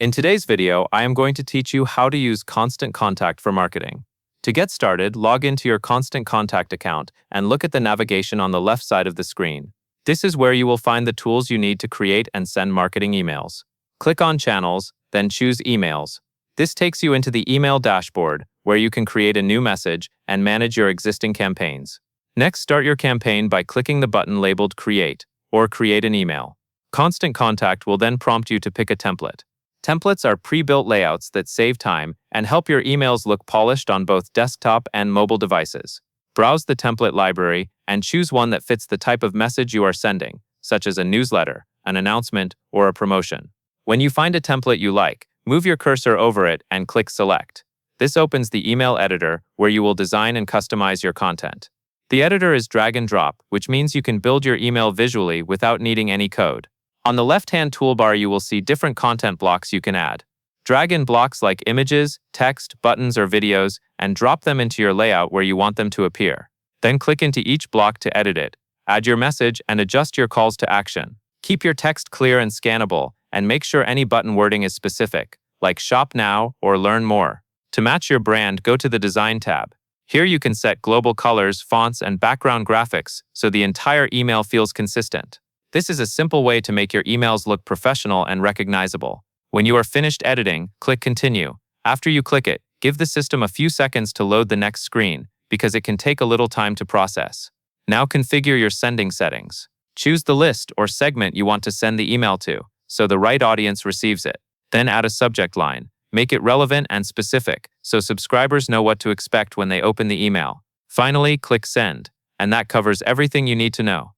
In today's video, I am going to teach you how to use Constant Contact for marketing. To get started, log into your Constant Contact account and look at the navigation on the left side of the screen. This is where you will find the tools you need to create and send marketing emails. Click on Channels, then choose Emails. This takes you into the email dashboard, where you can create a new message and manage your existing campaigns. Next, start your campaign by clicking the button labeled Create or Create an Email. Constant Contact will then prompt you to pick a template. Templates are pre-built layouts that save time and help your emails look polished on both desktop and mobile devices. Browse the template library and choose one that fits the type of message you are sending, such as a newsletter, an announcement, or a promotion. When you find a template you like, move your cursor over it and click Select. This opens the email editor, where you will design and customize your content. The editor is drag and drop, which means you can build your email visually without needing any code. On the left-hand toolbar, you will see different content blocks you can add. Drag in blocks like images, text, buttons, or videos, and drop them into your layout where you want them to appear. Then click into each block to edit it. Add your message and adjust your calls to action. Keep your text clear and scannable, and make sure any button wording is specific, like Shop Now or Learn More. To match your brand, go to the Design tab. Here you can set global colors, fonts, and background graphics so the entire email feels consistent. This is a simple way to make your emails look professional and recognizable. When you are finished editing, click Continue. After you click it, give the system a few seconds to load the next screen, because it can take a little time to process. Now configure your sending settings. Choose the list or segment you want to send the email to, so the right audience receives it. Then add a subject line. Make it relevant and specific, so subscribers know what to expect when they open the email. Finally, click Send, and that covers everything you need to know.